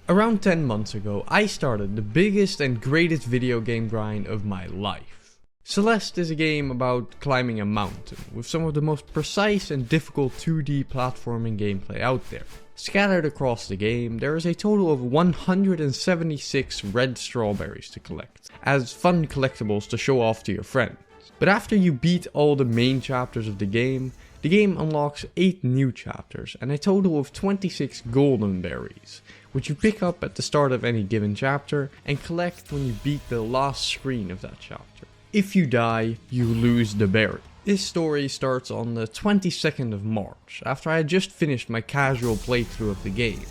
Around 10 months ago, I started the biggest and greatest video game grind of my life. Celeste is a game about climbing a mountain, with some of the most precise and difficult 2D platforming gameplay out there. Scattered across the game, there is a total of 176 red strawberries to collect, as fun collectibles to show off to your friends. But after you beat all the main chapters of the game unlocks 8 new chapters and a total of 26 golden berries, which you pick up at the start of any given chapter and collect when you beat the last screen of that chapter. If you die, you lose the berry. This story starts on the 22nd of March, after I had just finished my casual playthrough of the game,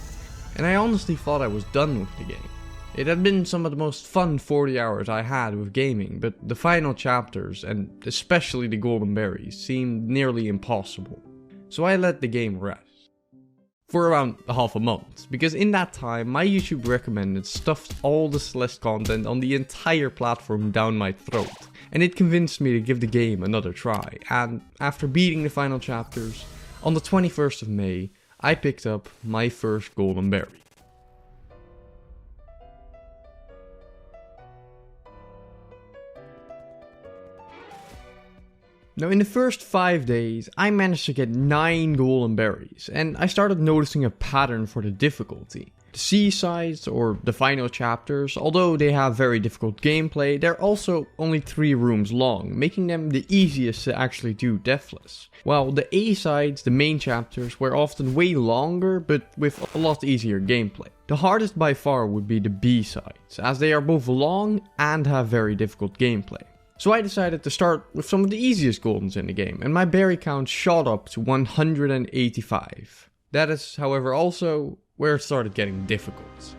and I honestly thought I was done with the game. It had been some of the most fun 40 hours I had with gaming, but the final chapters, and especially the golden berries, seemed nearly impossible. So I let the game rest. For around half a month, because in that time my YouTube recommended stuffed all the Celeste content on the entire platform down my throat, and it convinced me to give the game another try, and after beating the final chapters, on the 21st of May, I picked up my first golden berry. Now in the first 5 days, I managed to get 9 golden berries, and I started noticing a pattern for the difficulty. The seasides, or the final chapters, although they have very difficult gameplay, they're also only 3 rooms long, making them the easiest to actually do deathless. While the A-sides, the main chapters, were often way longer, but with a lot easier gameplay. The hardest by far would be the B-sides, as they are both long and have very difficult gameplay. So I decided to start with some of the easiest goldens in the game, and my berry count shot up to 185. That is, however, also where it started getting difficult.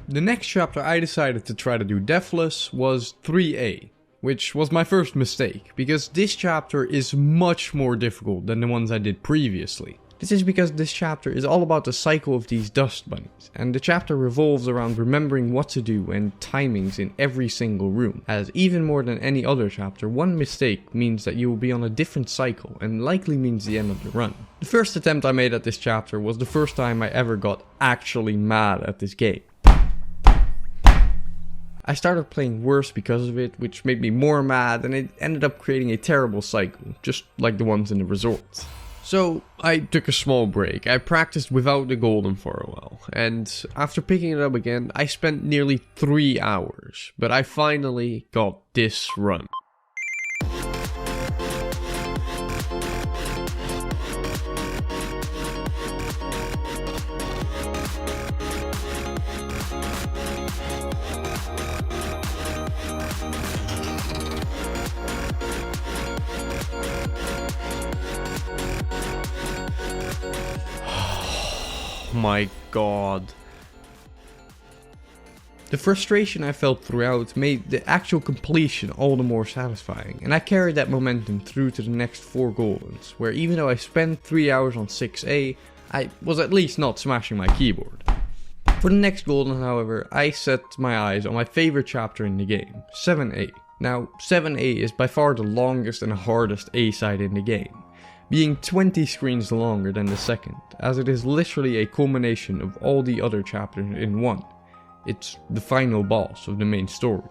The next chapter I decided to try to do deathless was 3A, which was my first mistake, because this chapter is much more difficult than the ones I did previously. This is because this chapter is all about the cycle of these dust bunnies, and the chapter revolves around remembering what to do and timings in every single room, as even more than any other chapter, one mistake means that you will be on a different cycle and likely means the end of the run. The first attempt I made at this chapter was the first time I ever got actually mad at this game. I started playing worse because of it, which made me more mad, and it ended up creating a terrible cycle, just like the ones in the resort. So I took a small break. I practiced without the golden for a while, and after picking it up again, I spent nearly 3 hours, but I finally got this run. My god. The frustration I felt throughout made the actual completion all the more satisfying, and I carried that momentum through to the next 4 goldens, where even though I spent 3 hours on 6A, I was at least not smashing my keyboard. For the next golden, however, I set my eyes on my favorite chapter in the game, 7A. Now, 7A is by far the longest and hardest A-side in the game, being 20 screens longer than the second, as it is literally a culmination of all the other chapters in one. It's the final boss of the main story.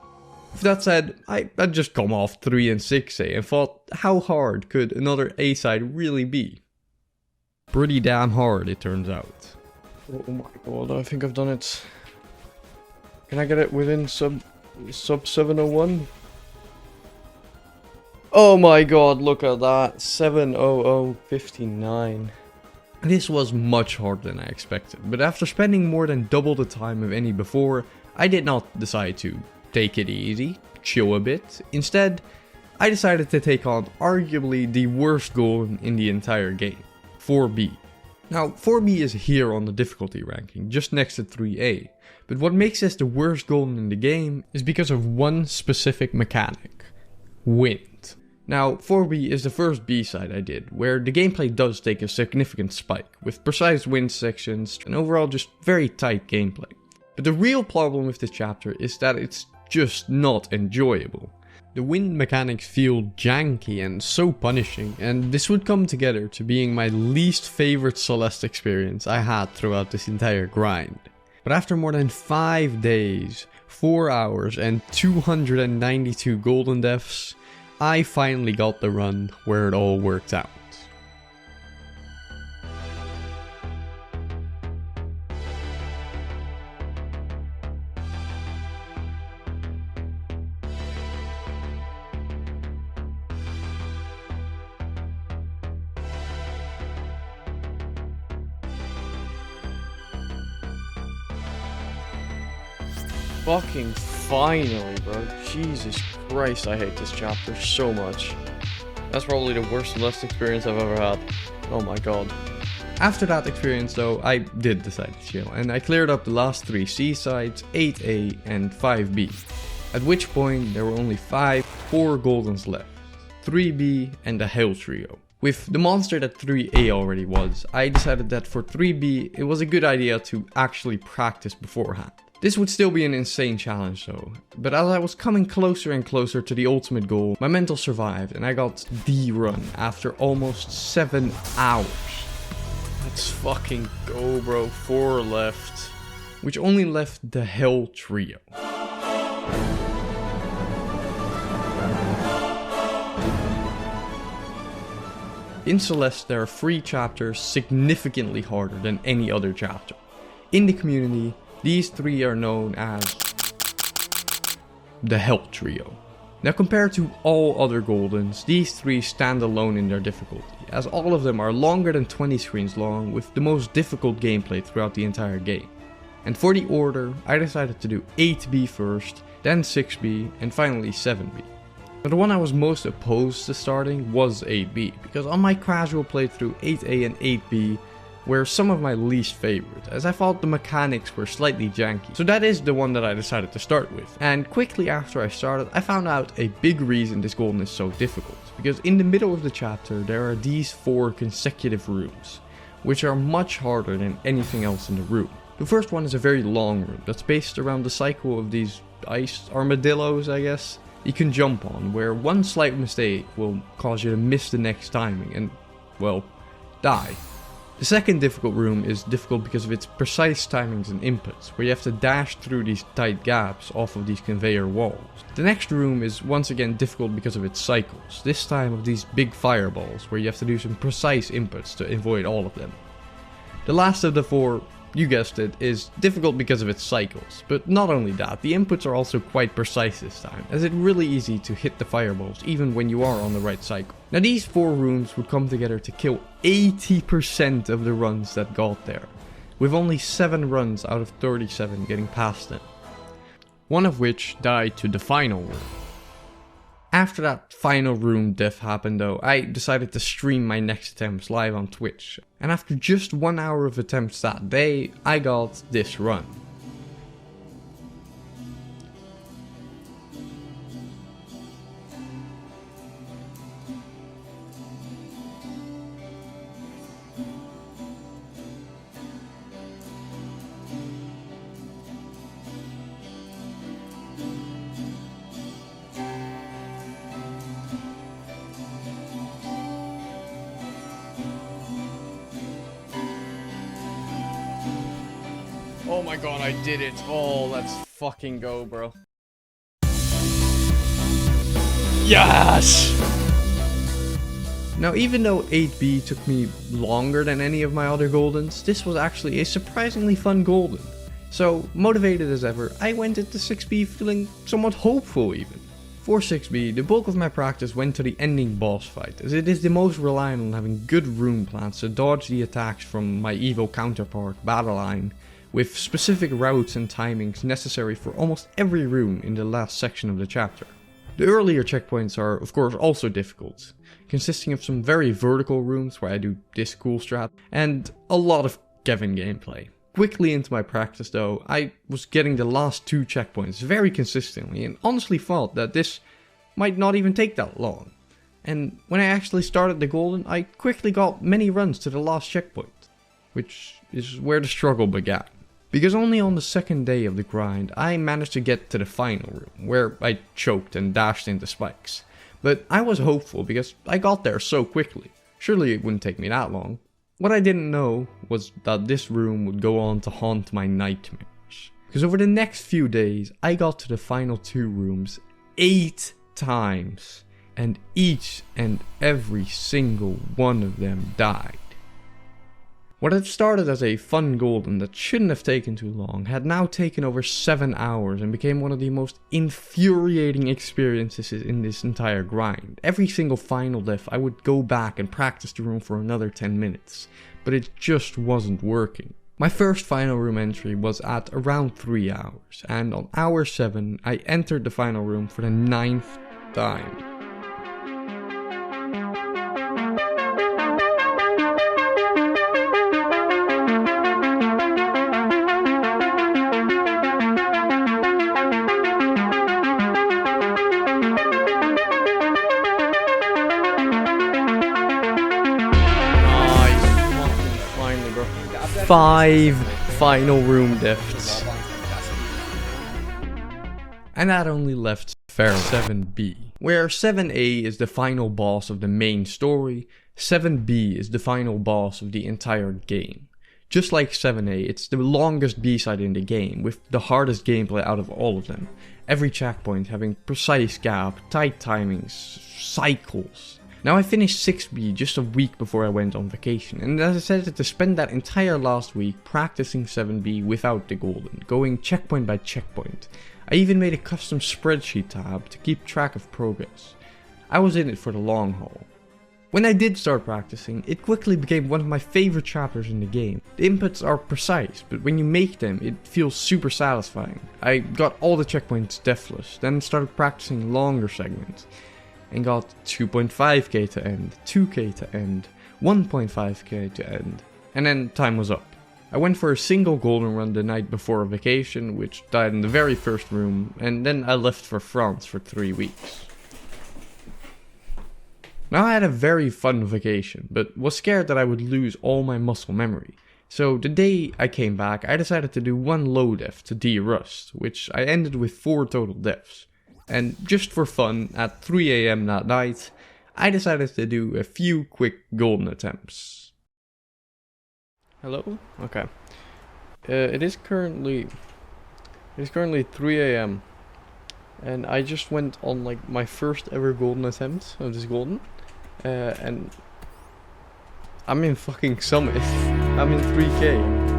With that said, I'd just come off 3 and 6A and thought, how hard could another A-side really be? Pretty damn hard, it turns out. Oh my god, I think I've done it. Can I get it within sub 701? Oh my god, look at that, 70059. This was much harder than I expected, but after spending more than double the time of any before, I did not decide to take it easy, chill a bit. Instead, I decided to take on arguably the worst golden in the entire game, 4B. Now, 4B is here on the difficulty ranking, just next to 3A, but what makes this the worst golden in the game is because of one specific mechanic: wind. Now, 4B is the first B-side I did, where the gameplay does take a significant spike, with precise wind sections and overall just very tight gameplay. But the real problem with this chapter is that it's just not enjoyable. The wind mechanics feel janky and so punishing, and this would come together to being my least favorite Celeste experience I had throughout this entire grind. But after more than 5 days, 4 hours and 292 golden deaths, I finally got the run where it all worked out. Fucking finally, bro. Jesus Christ, I hate this chapter so much. That's probably the worst Celeste experience I've ever had. Oh my god. After that experience though, I did decide to chill, and I cleared up the last 3 seasides, 8A and 5B. At which point there were only 4 goldens left, 3B and a hell trio. With the monster that 3A already was, I decided that for 3B it was a good idea to actually practice beforehand. This would still be an insane challenge though, but as I was coming closer and closer to the ultimate goal, my mental survived and I got the run after almost 7 hours. Let's fucking go, bro. 4 left. Which only left the hell trio. In Celeste, there are 3 chapters significantly harder than any other chapter. In the community, these 3 are known as the Hell Trio. Now compared to all other Goldens, these 3 stand alone in their difficulty, as all of them are longer than 20 screens long with the most difficult gameplay throughout the entire game. And for the order, I decided to do 8B first, then 6B, and finally 7B. But the one I was most opposed to starting was 8B, because on my casual playthrough 8A and 8B were some of my least favorite, as I thought the mechanics were slightly janky. So that is the one that I decided to start with. And quickly after I started, I found out a big reason this golden is so difficult. Because in the middle of the chapter, there are these 4 consecutive rooms, which are much harder than anything else in the room. The first one is a very long room that's based around the cycle of these ice armadillos, I guess, you can jump on, where one slight mistake will cause you to miss the next timing and, well, die. The second difficult room is difficult because of its precise timings and inputs, where you have to dash through these tight gaps off of these conveyor walls. The next room is once again difficult because of its cycles, this time of these big fireballs, where you have to do some precise inputs to avoid all of them. The last of the 4, you guessed it, is difficult because of its cycles, but not only that, the inputs are also quite precise this time, as it's really easy to hit the fireballs even when you are on the right cycle. Now these 4 rooms would come together to kill 80% of the runs that got there, with only 7 runs out of 37 getting past them, one of which died to the final room. After that final room death happened though, I decided to stream my next attempts live on Twitch, and after just 1 hour of attempts that day, I got this run. Oh my god, I did it. Oh, let's fucking go, bro. Yes! Now, even though 8B took me longer than any of my other Goldens, this was actually a surprisingly fun Golden. So, motivated as ever, I went into 6B feeling somewhat hopeful even. For 6B, the bulk of my practice went to the ending boss fight, as it is the most reliant on having good rune plans to dodge the attacks from my evil counterpart, Battleline, with specific routes and timings necessary for almost every rune in the last section of the chapter. The earlier checkpoints are of course also difficult, consisting of some very vertical rooms where I do this cool strat, and a lot of Kevin gameplay. Quickly into my practice though, I was getting the last 2 checkpoints very consistently and honestly thought that this might not even take that long. And when I actually started the Golden, I quickly got many runs to the last checkpoint, which is where the struggle began. Because only on the second day of the grind I managed to get to the final room, where I choked and dashed into spikes. But I was hopeful because I got there so quickly. Surely it wouldn't take me that long. What I didn't know was that this room would go on to haunt my nightmares. Because over the next few days I got to the final 2 rooms 8 times. And each and every single one of them died. What had started as a fun golden that shouldn't have taken too long had now taken over 7 hours and became one of the most infuriating experiences in this entire grind. Every single final death I would go back and practice the room for another 10 minutes, but it just wasn't working. My first final room entry was at around 3 hours, and on hour 7 I entered the final room for the 9th time. Five final room deaths. And that only left Pharaoh 7B, where 7A is the final boss of the main story, 7B is the final boss of the entire game. Just like 7A, it's the longest B-side in the game, with the hardest gameplay out of all of them. Every checkpoint having precise gap, tight timings, cycles. Now I finished 6B just a week before I went on vacation, and I decided to spend that entire last week practicing 7B without the golden, going checkpoint by checkpoint. I even made a custom spreadsheet tab to keep track of progress. I was in it for the long haul. When I did start practicing, it quickly became one of my favorite chapters in the game. The inputs are precise, but when you make them, it feels super satisfying. I got all the checkpoints deathless, then started practicing longer segments. And got 2.5k to end, 2k to end, 1.5k to end, and then time was up. I went for a single golden run the night before a vacation, which died in the very first room, and then I left for France for 3 weeks. Now I had a very fun vacation, but was scared that I would lose all my muscle memory. So the day I came back, I decided to do 1 low death to de-rust, which I ended with 4 total deaths. And just for fun, at 3 AM that night, I decided to do a few quick golden attempts. Hello? Okay. It is currently 3 AM. And I just went on like my first ever golden attempt of this golden. And I'm in fucking Summit. I'm in 3k.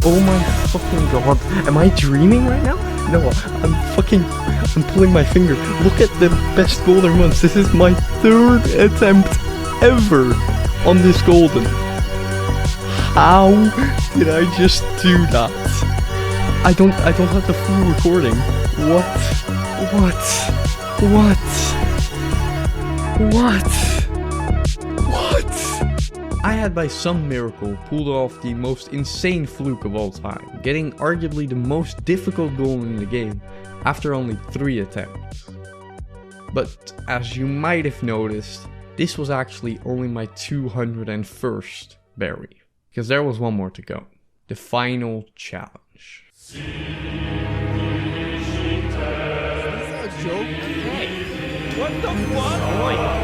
Oh my fucking god. Am I dreaming right now? No, I'm pulling my finger. Look at the best golden runs. This is my 3rd attempt ever on this golden. How did I just do that? I don't have the full recording. What? I had by some miracle pulled off the most insane fluke of all time, getting arguably the most difficult goal in the game after only 3 attempts. But as you might have noticed, this was actually only my 201st berry, because there was one more to go. The final challenge. Is this a joke? Hey, what the fuck? Oh my god.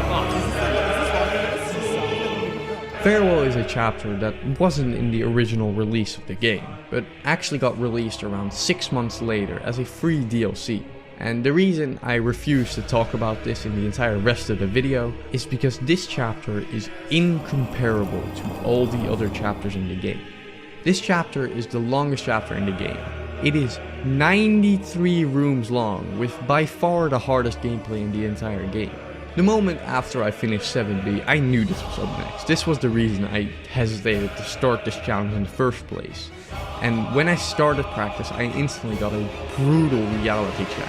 Farewell is a chapter that wasn't in the original release of the game, but actually got released around 6 months later as a free DLC. And the reason I refuse to talk about this in the entire rest of the video is because this chapter is incomparable to all the other chapters in the game. This chapter is the longest chapter in the game. It is 93 rooms long, with by far the hardest gameplay in the entire game. The moment after I finished 7B, I knew this was up next. This was the reason I hesitated to start this challenge in the first place. And when I started practice, I instantly got a brutal reality check.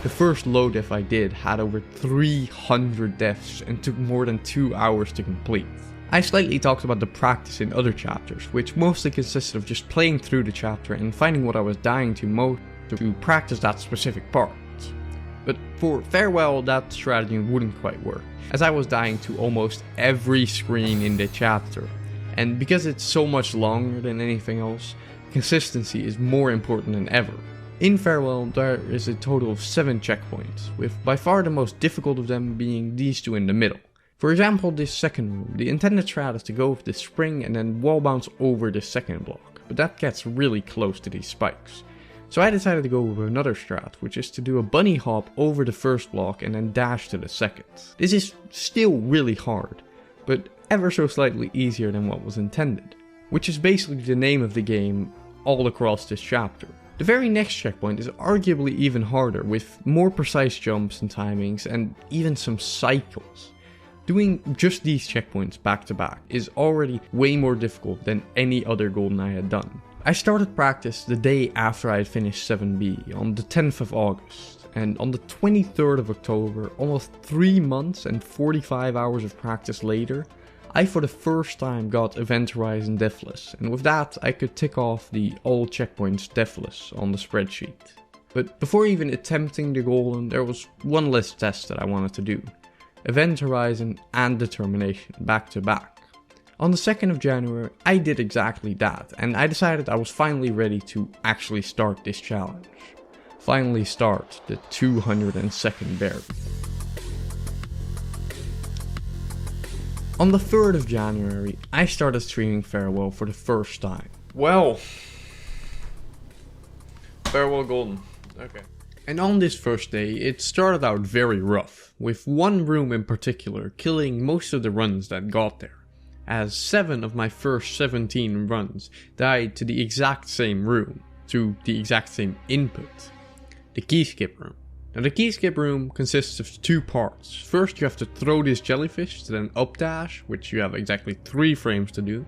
The first low death I did had over 300 deaths and took more than 2 hours to complete. I slightly talked about the practice in other chapters, which mostly consisted of just playing through the chapter and finding what I was dying to most to practice that specific part. But for Farewell, that strategy wouldn't quite work, as I was dying to almost every screen in the chapter. And because it's so much longer than anything else, consistency is more important than ever. In Farewell, there is a total of 7 checkpoints, with by far the most difficult of them being these two in the middle. For example, this second room, the intended strat is to go with the spring and then wall bounce over the second block, but that gets really close to these spikes. So I decided to go with another strat, which is to do a bunny hop over the first block and then dash to the second. This is still really hard, but ever so slightly easier than what was intended, which is basically the name of the game all across this chapter. The very next checkpoint is arguably even harder, with more precise jumps and timings and even some cycles. Doing just these checkpoints back to back is already way more difficult than any other golden I had done. I started practice the day after I had finished 7B, on the 10th of August, and on the 23rd of October, almost 3 months and 45 hours of practice later, I for the first time got Event Horizon deathless, and with that I could tick off the all checkpoints deathless on the spreadsheet. But before even attempting the golden, there was one last test that I wanted to do. Event Horizon and Determination back to back. On the 2nd of January, I did exactly that, and I decided I was finally ready to actually start this challenge. Finally start the 202nd berry. On the 3rd of January, I started streaming Farewell for the first time. Well, Farewell Golden, okay. And on this first day, it started out very rough, with one room in particular killing most of the runs that got there, as 7 of my first 17 runs died to the exact same room, to the exact same input, the key skip room. Now the key skip room consists of 2 parts. First you have to throw this jellyfish to then updash, which you have exactly 3 frames to do,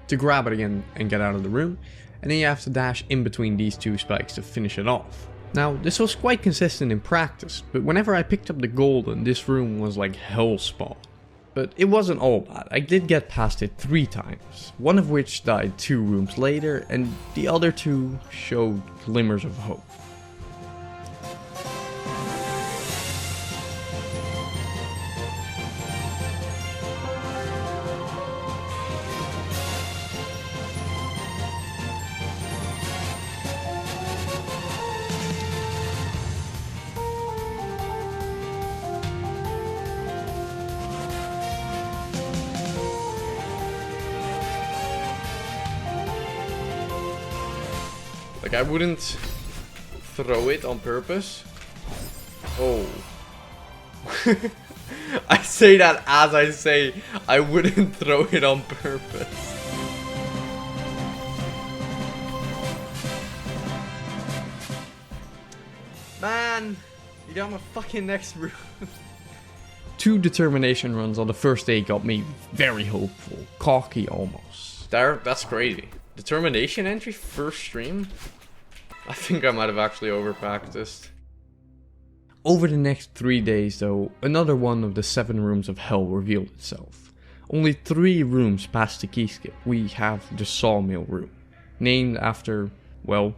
to grab it again and get out of the room, and then you have to dash in between these 2 spikes to finish it off. Now this was quite consistent in practice, but whenever I picked up the golden, this room was like hellspawn. But it wasn't all bad. I did get past it 3 times, one of which died 2 rooms later, and the other 2 showed glimmers of hope. Like, I wouldn't throw it on purpose. Oh. I say that as I say I wouldn't throw it on purpose. Man, you got my fucking next room. 2 determination runs on the first day got me very hopeful, cocky almost. That's crazy. Determination entry first stream? I think I might have actually overpracticed. Over the next 3 days though, another one of the 7 rooms of hell revealed itself. Only 3 rooms past the key skip, we have the sawmill room, named after, well,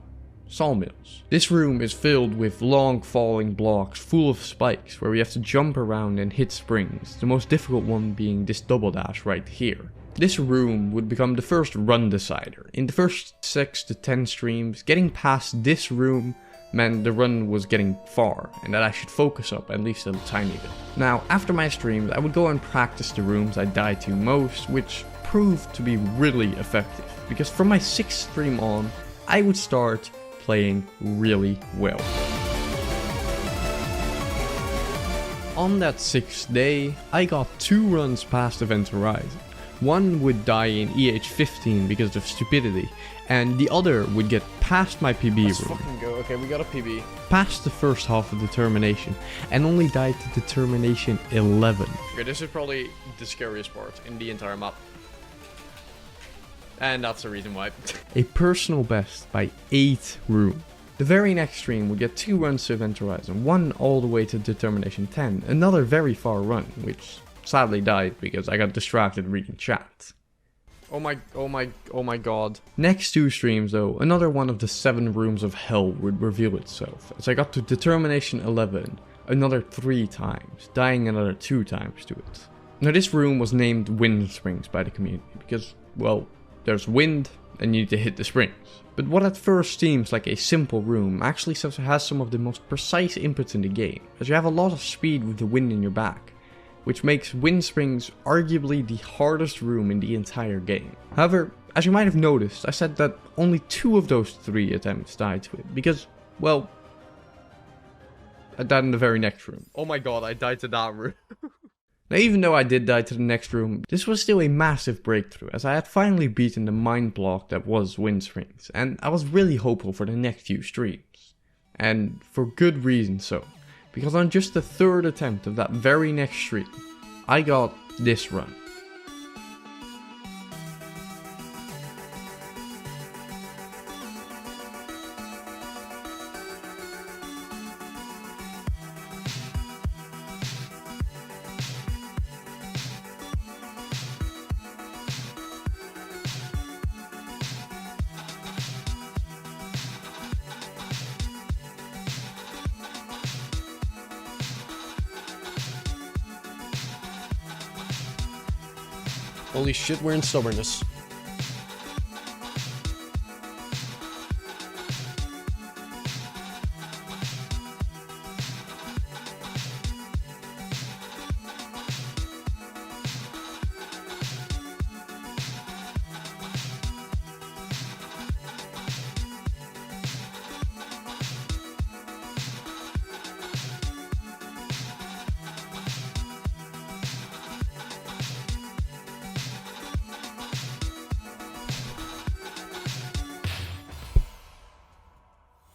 sawmills. This room is filled with long falling blocks full of spikes where we have to jump around and hit springs, the most difficult one being this double dash right here. This room would become the first run decider. In the first 6 to 10 streams, getting past this room meant the run was getting far, and that I should focus up at least a tiny bit. Now, after my streams, I would go and practice the rooms I died to most, which proved to be really effective, because from my 6th stream on, I would start playing really well. On that 6th day, I got 2 runs past Event Horizon. One would die in EH15 because of stupidity, and the other would get past my PB Let's room, fucking go. Okay, we got a PB. past the first half of Determination, and only died to Determination 11. Okay, this is probably the scariest part in the entire map. And that's the reason why. A personal best by 8 rooms. The very next stream would get 2 runs to Event Horizon, one all the way to Determination 10, another very far run, which sadly died because I got distracted reading chat. Oh my god. Next 2 streams though, another one of the 7 rooms of hell would reveal itself, as I got to Determination 11 another 3 times, dying another 2 times to it. Now this room was named Wind Springs by the community because, well, there's wind and you need to hit the springs. But what at first seems like a simple room actually has some of the most precise inputs in the game, as you have a lot of speed with the wind in your back, which makes Wind Springs arguably the hardest room in the entire game. However, as you might have noticed, I said that only 2 of those 3 attempts died to it, because, well, I died in the very next room. Oh my god, I died to that room. Now, even though I did die to the next room, this was still a massive breakthrough, as I had finally beaten the mind block that was Wind Springs, and I was really hopeful for the next few streams. And for good reason so, because on just the 3rd attempt of that very next stream, I got this run. Holy shit, we're in stubbornness.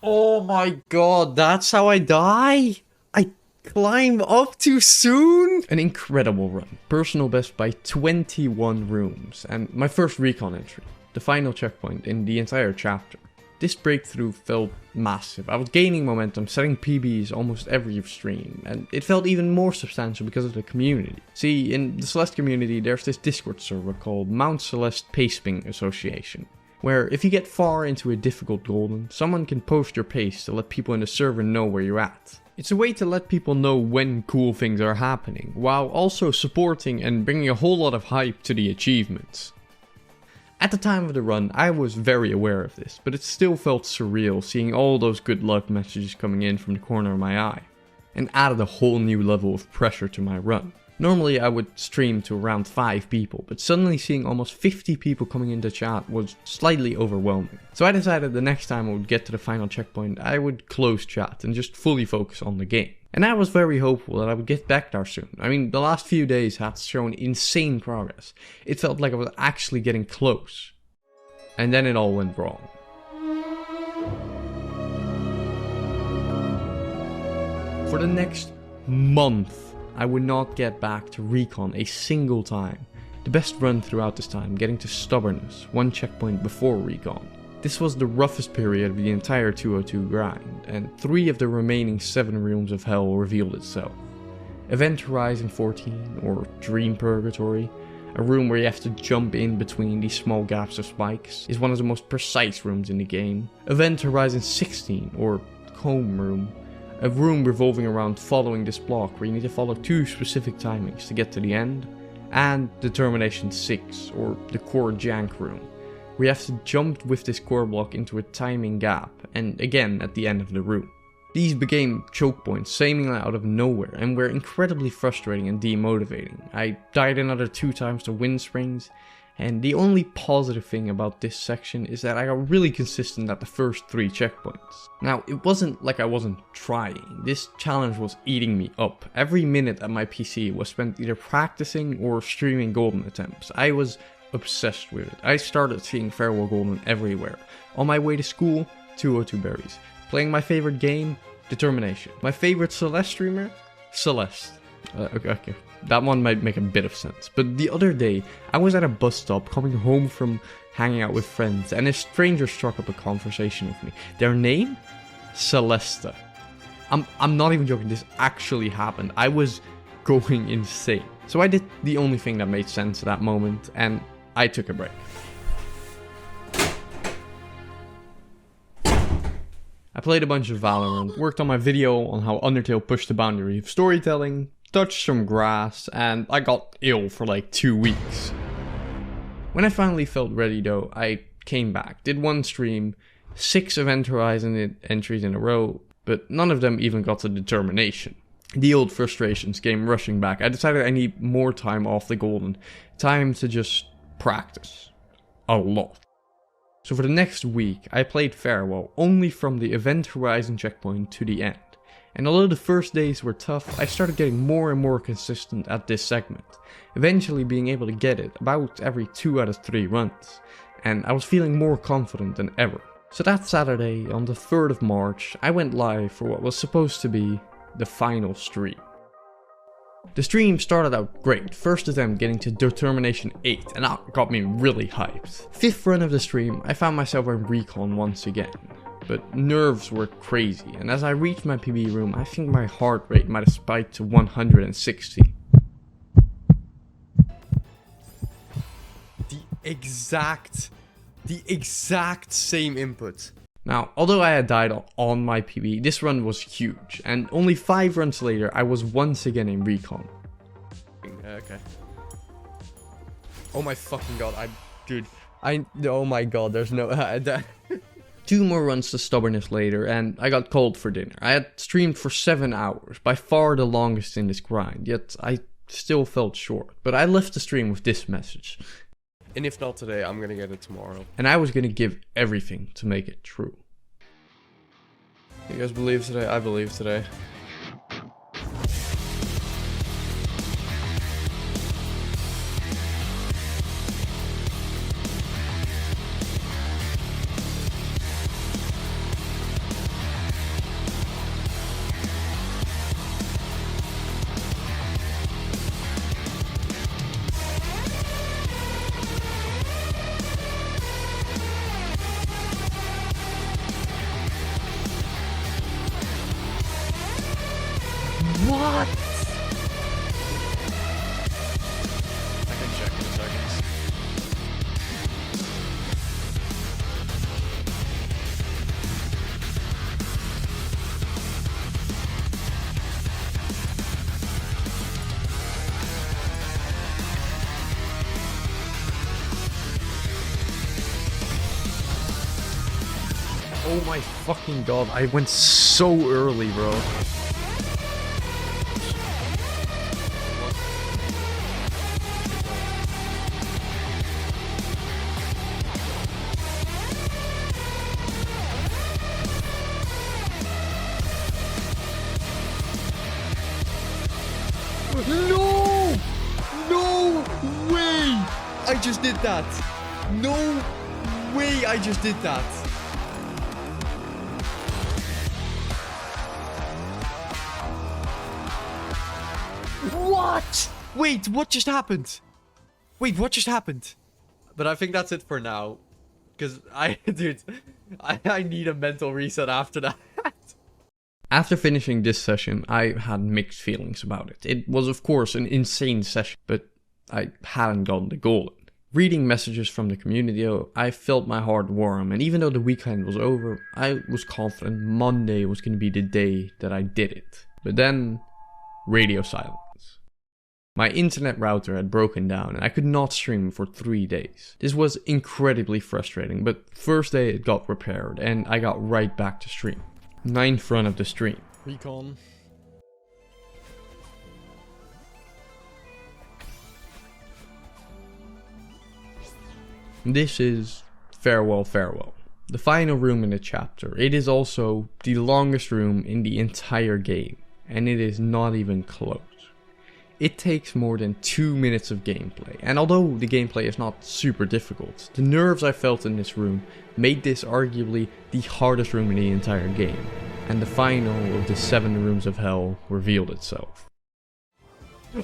Oh my god, that's how I die? I climb up too soon? An incredible run. Personal best by 21 rooms, and my first recon entry. The final checkpoint in the entire chapter. This breakthrough felt massive. I was gaining momentum, setting PBs almost every stream, and it felt even more substantial because of the community. See, in the Celeste community, there's this Discord server called Mount Celeste Pacing Association, where if you get far into a difficult golden, someone can post your pace to let people in the server know where you're at. It's a way to let people know when cool things are happening, while also supporting and bringing a whole lot of hype to the achievements. At the time of the run, I was very aware of this, but it still felt surreal seeing all those good luck messages coming in from the corner of my eye, and added a whole new level of pressure to my run. Normally I would stream to around 5 people, but suddenly seeing almost 50 people coming into chat was slightly overwhelming. So I decided the next time I would get to the final checkpoint, I would close chat and just fully focus on the game. And I was very hopeful that I would get back there soon. I mean, the last few days had shown insane progress. It felt like I was actually getting close. And then it all went wrong. For the next month, I would not get back to recon a single time. The best run throughout this time, getting to stubbornness, 1 checkpoint before recon. This was the roughest period of the entire 202 grind, and 3 of the remaining 7 rooms of hell revealed itself. Event Horizon 14, or Dream Purgatory, a room where you have to jump in between these small gaps of spikes, is one of the most precise rooms in the game. Event Horizon 16, or Home Room, a room revolving around following this block where you need to follow 2 specific timings to get to the end, and Determination 6, or the Core Jank room, where you have to jump with this core block into a timing gap, and again at the end of the room. These became choke points seemingly out of nowhere and were incredibly frustrating and demotivating. I died another 2 times to Wind Springs, And the only positive thing about this section is that I got really consistent at the first 3 checkpoints. Now, it wasn't like I wasn't trying. This challenge was eating me up. Every minute at my PC was spent either practicing or streaming golden attempts. I was obsessed with it. I started seeing farewell golden everywhere. On my way to school, 202 berries. Playing my favorite game, determination. My favorite Celeste streamer, Celeste. Okay. That one might make a bit of sense. But the other day, I was at a bus stop coming home from hanging out with friends, and a stranger struck up a conversation with me. Their name? Celeste. I'm not even joking, this actually happened. I was going insane. So I did the only thing that made sense at that moment, and I took a break. I played a bunch of Valorant, worked on my video on how Undertale pushed the boundary of storytelling, touched some grass, and I got ill for like 2 weeks. When I finally felt ready though, I came back, did 1 stream, 6 Event Horizon entries in a row, but none of them even got to determination. The old frustrations came rushing back. I decided I need more time off the golden, time to just practice. A lot. So for the next week, I played Farewell only from the Event Horizon checkpoint to the end. And although the first days were tough, I started getting more and more consistent at this segment, eventually being able to get it about every 2 out of 3 runs, and I was feeling more confident than ever. So that Saturday, on the 3rd of March, I went live for what was supposed to be the final stream. The stream started out great, first attempt getting to determination 8, and that got me really hyped. 5th run of the stream, I found myself in recon once again. But nerves were crazy, and as I reached my PB room, I think my heart rate might have spiked to 160. The exact same input. Now, although I had died on my PB, this run was huge, and only 5 runs later, I was once again in recon. Okay. Oh my fucking god, oh my god, there's no... 2 more runs to stubbornness later, and I got cold for dinner. I had streamed for 7 hours, by far the longest in this grind, yet I still felt short. But I left the stream with this message. And if not today, I'm gonna get it tomorrow. And I was gonna give everything to make it true. You guys believe today? I believe today. What? I can check in seconds. Oh my fucking god, I went so early, bro. No! No way! I just did that! No way I just did that! What? Wait, what just happened? Wait, what just happened? But I think that's it for now. Because dude, I need a mental reset after that. After finishing this session, I had mixed feelings about it. It was of course an insane session, but I hadn't gotten the golden. Reading messages from the community though, I felt my heart warm, and even though the weekend was over, I was confident Monday was going to be the day that I did it. But then, radio silence. My internet router had broken down and I could not stream for 3 days. This was incredibly frustrating, but first day it got repaired and I got right back to stream. 9th run of the stream. Recon. This is Farewell, Farewell, the final room in the chapter. It is also the longest room in the entire game, and it is not even close. It takes more than 2 minutes of gameplay, and although the gameplay is not super difficult, the nerves I felt in this room made this arguably the hardest room in the entire game, and the final of the 7 rooms of hell revealed itself.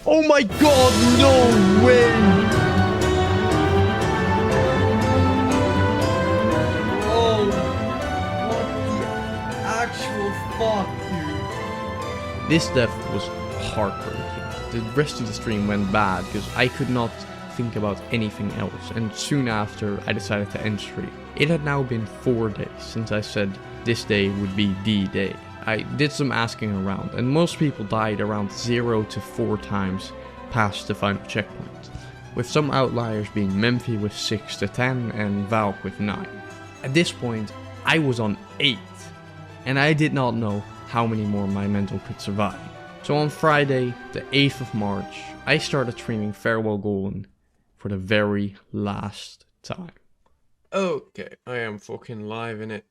Oh my god, no way! Oh, what the actual fuck, dude? This death was heartbreaking. The rest of the stream went bad because I could not think about anything else, and soon after I decided to end stream. It had now been 4 days since I said this day would be the day. I did some asking around, and most people died around 0 to 4 times past the final checkpoint, with some outliers being Memphi with 6 to 10 and Valk with 9. At this point I was on 8, and I did not know how many more my mental could survive. So on Friday, the 8th of March, I started streaming Farewell Golden for the very last time. Okay, I am fucking live in it.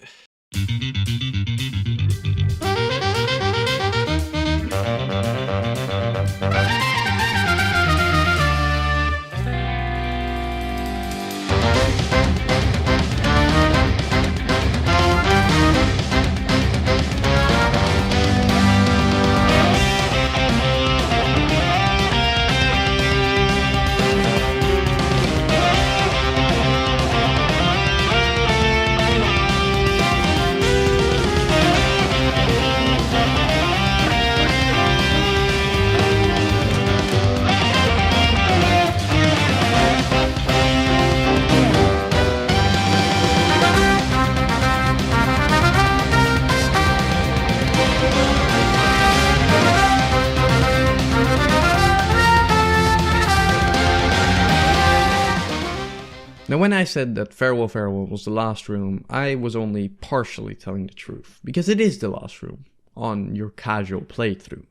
Now when I said that Farewell Farewell was the last room, I was only partially telling the truth, because it is the last room on your casual playthrough.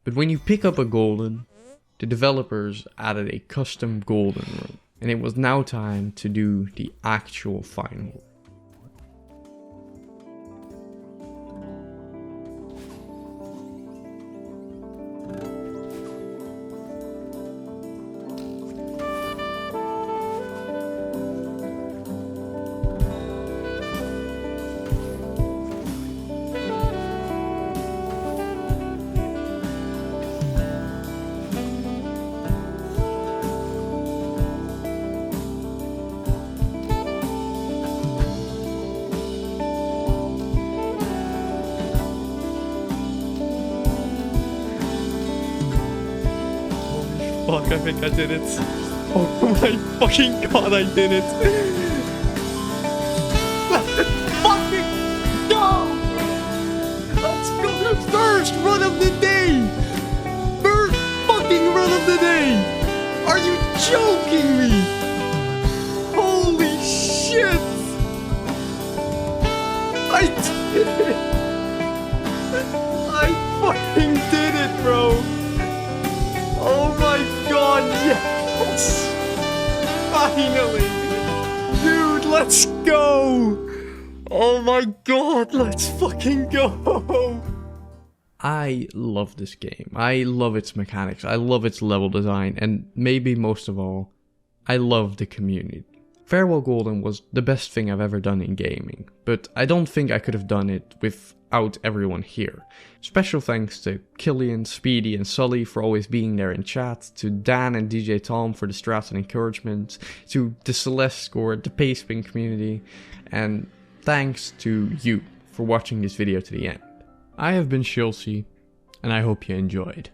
But when you pick up a golden, the developers added a custom golden room, and it was now time to do the actual final. Fuck, I think I did it. Oh my fucking god, I did it. Let's fucking go! Let's go to first run of the day! First fucking run of the day! Are you joking me? Holy shit! I did it! I fucking did it, bro! Oh my god, yes! Finally! Dude, let's go! Oh my god, let's fucking go! I love this game. I love its mechanics. I love its level design. And maybe most of all, I love the community. Farewell Golden was the best thing I've ever done in gaming. But I don't think I could have done it without everyone here. Special thanks to Killian, Speedy and Sully for always being there in chat, to Dan and DJ Tom for the strats and encouragement, to the Celeste squad, the Pacespin community, and thanks to you for watching this video to the end. I have been Shilsey, and I hope you enjoyed.